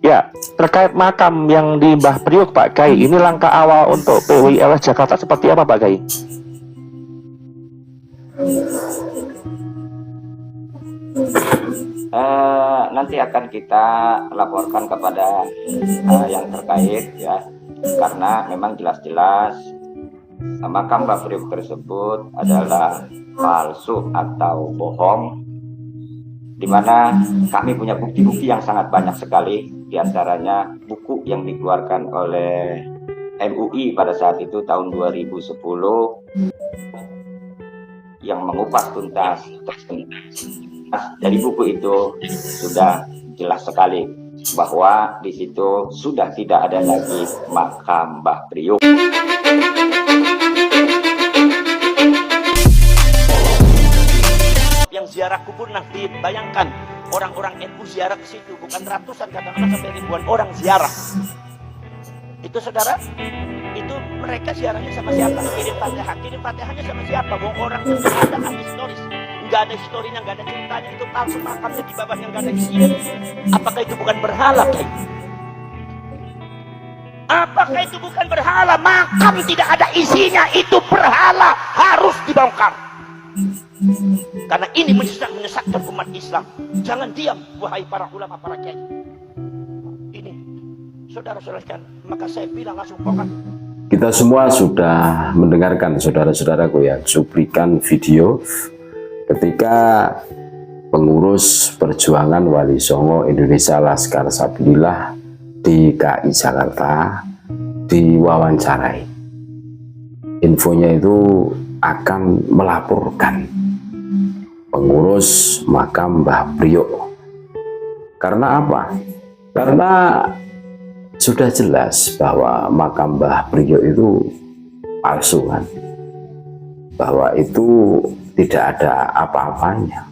Ya, terkait makam yang di Mbah Priuk Pak Gai, ini langkah awal untuk PWILS Jakarta seperti apa Pak Gai? Nanti akan kita laporkan kepada yang terkait ya, karena memang jelas-jelas makam Mbah Priuk tersebut adalah palsu atau bohong, dimana kami punya bukti-bukti yang sangat banyak sekali, diantaranya buku yang dikeluarkan oleh MUI pada saat itu tahun 2010 yang mengupas tuntas. Dari buku itu sudah jelas sekali bahwa di situ sudah tidak ada lagi makam Mbah Priuk. Yang ziarah kubur nanti, bayangkan orang-orang NU ziarah ke situ, bukan ratusan, kadang-kadang sampai ribuan orang ziarah. Itu saudara, itu mereka ziarahnya sama siapa? Kirim fatihahnya sama siapa? Bahwa orang yang ada historis, nggak ada historinya, nggak ada ceritanya, itu palsu, makamnya di bawahnya nggak ada isinya. Apakah itu bukan berhala, Kiai? Apakah itu bukan berhala? Makam tidak ada isinya, itu berhala, harus dibongkar. Karena ini menyesatkan umat Islam. Jangan diam, wahai para ulama, para kiai. Ini, saudara-saudara, maka saya bilang langsung bongkar. Kita semua sudah mendengarkan, saudara-saudaraku ya, cuplikan video ketika pengurus perjuangan Wali Songo Indonesia Laskar Sabilillah di KI Jakarta diwawancarai. Infonya itu akan melaporkan pengurus makam Mbah Priuk. Karena apa? Karena sudah jelas bahwa makam Mbah Priuk itu palsu kan, bahwa itu tidak ada apa-apanya,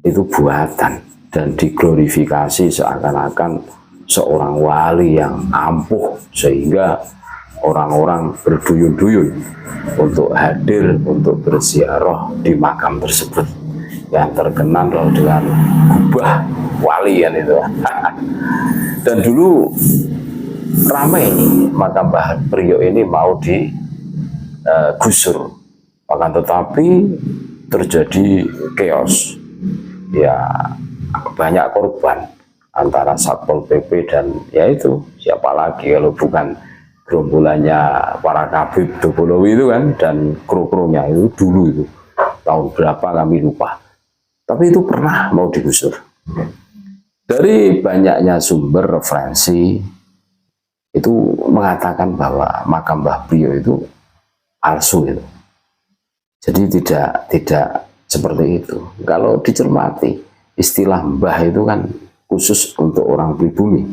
itu buatan dan diglorifikasi seakan-akan seorang wali yang ampuh sehingga orang-orang berduyun-duyun untuk hadir untuk berziarah di makam tersebut yang terkenal dengan kubah wali kan itu. Dan dulu ramai makam Mbah Priuk ini mau digusur, akan tetapi terjadi chaos ya, banyak korban antara Satpol PP dan yaitu siapa lagi kalau bukan gerombolannya para Kabib Dobolowi itu kan, dan kru-krunya itu dulu itu tahun berapa kami lupa, tapi itu pernah mau digusur. Dari banyaknya sumber referensi itu mengatakan bahwa makam Mbah Priuk itu palsu itu. Jadi tidak seperti itu. Kalau dicermati, istilah Mbah itu kan khusus untuk orang pribumi.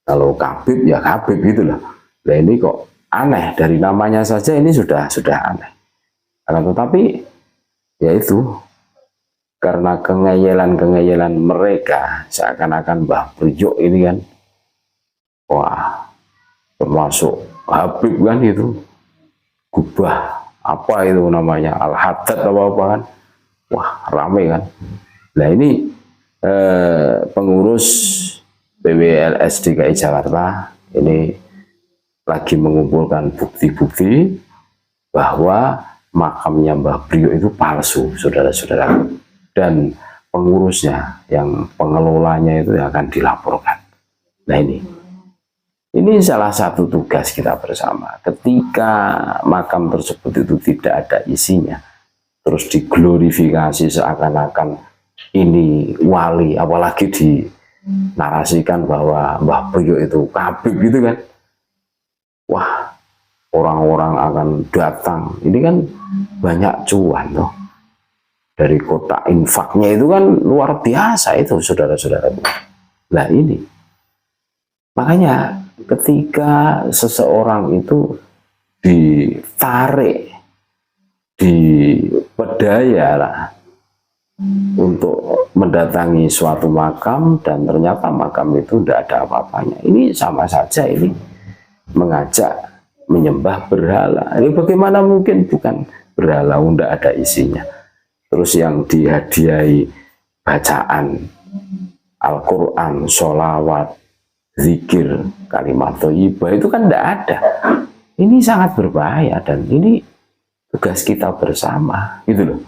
Kalau Kabib ya Kabib gitulah. Nah ini kok aneh, dari namanya saja ini sudah aneh. Karena tetapi yaitu karena kengeyelan mereka seakan-akan Mbah Priuk ini kan, wah, termasuk Habib kan itu, kubah apa itu namanya, Al-Haddad apa kan, wah rame kan. Nah ini pengurus PWILS DKI Jakarta ini lagi mengumpulkan bukti-bukti bahwa makamnya Mbah Priuk itu palsu, saudara-saudara, dan pengurusnya yang pengelolanya itu akan dilaporkan. Nah ini salah satu tugas kita bersama. Ketika makam tersebut itu tidak ada isinya, terus diglorifikasi seakan-akan ini wali, apalagi dinarasikan bahwa Mbah Priuk itu Kabib gitu kan, wah, orang-orang akan datang. Ini kan banyak cuan tuh. Dari kotak infaknya itu kan luar biasa itu, saudara-saudara. Nah ini, makanya ketika seseorang itu ditarik, dipedaya lah untuk mendatangi suatu makam dan ternyata makam itu tidak ada apa-apanya, ini sama saja ini mengajak menyembah berhala. Ini bagaimana mungkin bukan berhala, tidak ada isinya. Terus yang dihadiahi bacaan Al-Quran, sholawat, zikir, kalimat thayyibah itu kan tidak ada. Ini sangat berbahaya dan ini tugas kita bersama gitu loh,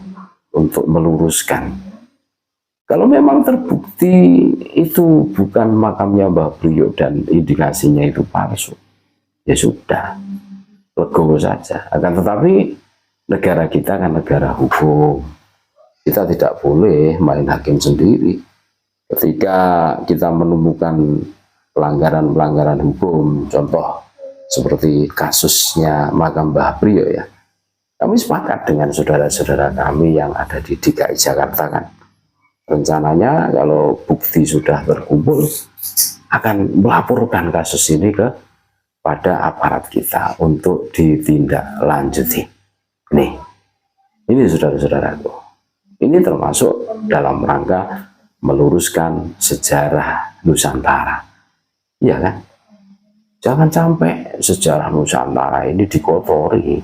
untuk meluruskan. Kalau memang terbukti itu bukan makamnya Mbah Priok dan indikasinya itu palsu, ya sudah, legowo saja. Akan tetapi negara kita kan negara hukum, kita tidak boleh main hakim sendiri. Ketika kita menemukan pelanggaran-pelanggaran hukum, contoh seperti kasusnya makam Mbah Priok ya, kami sepakat dengan saudara-saudara kami yang ada di DKI Jakarta kan, rencananya kalau bukti sudah terkumpul akan melaporkan kasus ini kepada aparat kita untuk ditindaklanjuti. Nih, ini saudara-saudaraku, ini termasuk dalam rangka meluruskan sejarah Nusantara, iya kan? Jangan sampai sejarah Nusantara ini dikotori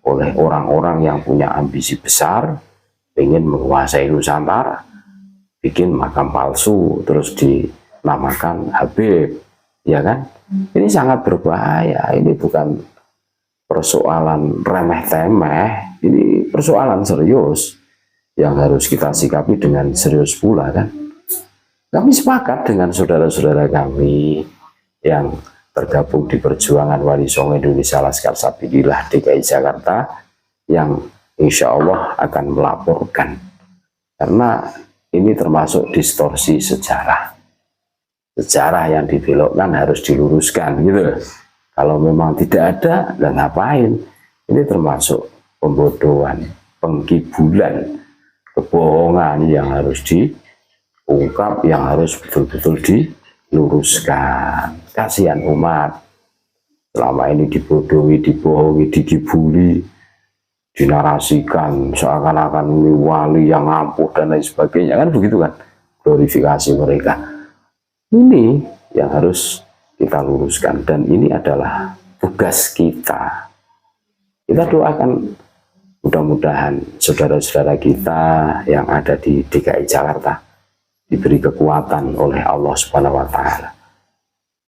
oleh orang-orang yang punya ambisi besar, ingin menguasai Nusantara, bikin makam palsu, terus dinamakan Habib, ya kan? Ini sangat berbahaya. Ini bukan persoalan remeh-temeh, ini persoalan serius yang harus kita sikapi dengan serius pula kan. Kami sepakat dengan saudara-saudara kami yang tergabung di Perjuangan Wali Songo Indonesia Laskar Sabilillah DKI Jakarta yang insya Allah akan melaporkan, karena ini termasuk distorsi sejarah. Sejarah yang dibelokkan harus diluruskan gitu. Kalau memang tidak ada, dan ngapain? Ini termasuk pembodohan, pengkibulan, kebohongan yang harus diungkap, yang harus betul-betul diluruskan. Kasihan umat selama ini dibodohi, dibohongi, dikibuli, dinarasikan seakan-akan ini wali yang ampuh dan lain sebagainya, kan begitu kan, glorifikasi mereka. Ini yang harus kita luruskan, dan ini adalah tugas kita. Kita doakan mudah-mudahan saudara-saudara kita yang ada di DKI Jakarta diberi kekuatan oleh Allah Subhanahu wa Ta'ala,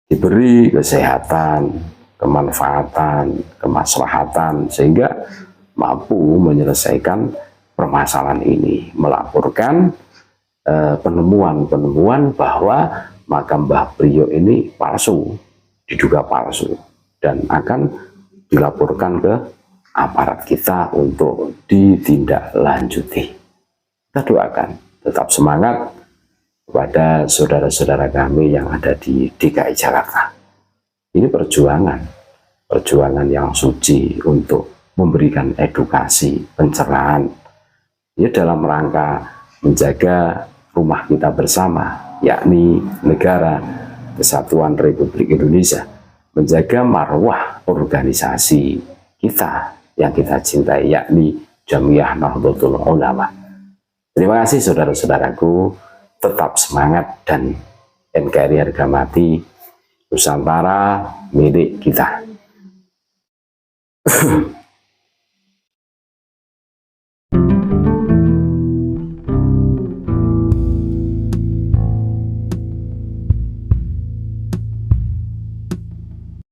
diberi kesehatan, kemanfaatan, kemaslahatan, sehingga mampu menyelesaikan permasalahan ini, melaporkan penemuan-penemuan bahwa makam Mbah Priok ini palsu, diduga palsu, dan akan dilaporkan ke aparat kita untuk ditindaklanjuti. Kita doakan tetap semangat kepada saudara-saudara kami yang ada di DKI Jakarta. Ini perjuangan yang suci untuk memberikan edukasi, pencerahan, ya dalam rangka menjaga rumah kita bersama, yakni negara Kesatuan Republik Indonesia, menjaga marwah organisasi kita yang kita cintai, yakni Jamiyah Nahdlatul Ulama. Terima kasih saudara-saudaraku, tetap semangat, dan NKRI harga mati, Nusantara milik kita.